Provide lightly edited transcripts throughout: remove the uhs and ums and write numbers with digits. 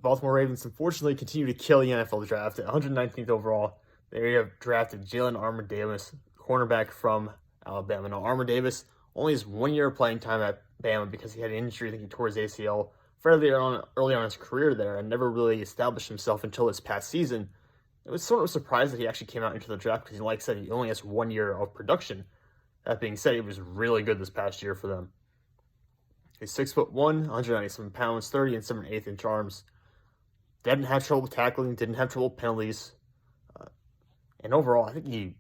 Baltimore Ravens unfortunately continue to kill the NFL draft at 119th overall. They have drafted Jalyn Armour-Davis, cornerback from Alabama. Now, Armour-Davis only has 1 year of playing time at Bama because he had an injury. I think he tore his ACL fairly early on in his career there and never really established himself until this past season. It was sort of surprised that he actually came out into the draft because, like I said, he only has 1 year of production. That being said, he was really good this past year for them. He's 6'1", 197 pounds, 30 and 7/8 inch arms. Didn't have trouble tackling, didn't have trouble penalties. And overall, I think he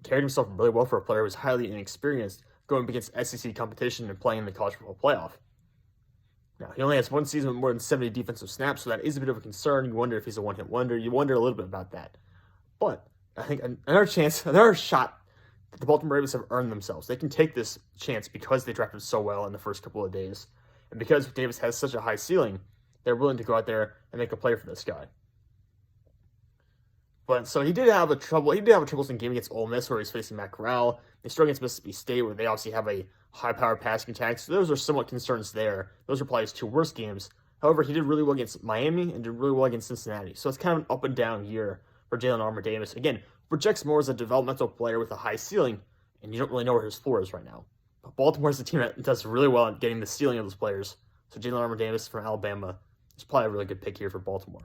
carried himself really well for a player who was highly inexperienced going against SEC competition and playing in the college football playoff. Now, he only has one season with more than 70 defensive snaps, so that is a bit of a concern. You wonder if he's a one-hit wonder. You wonder a little bit about that. But I think another shot that the Baltimore Ravens have earned themselves. They can take this chance because they drafted so well in the first couple of days. And because Davis has such a high ceiling, they're willing to go out there and make a play for this guy. But so he did have a troublesome game against Ole Miss where he's facing Matt Corral. They struggled against Mississippi State where they obviously have a high-powered passing attack. So those are somewhat concerns there. Those are probably his two worst games. However, he did really well against Miami and did really well against Cincinnati. So it's kind of an up and down year for Jalyn Armour-Davis. Again, projects more as a developmental player with a high ceiling, and you don't really know where his floor is right now. But Baltimore is a team that does really well at getting the ceiling of those players. So Jalyn Armour-Davis from Alabama is probably a really good pick here for Baltimore.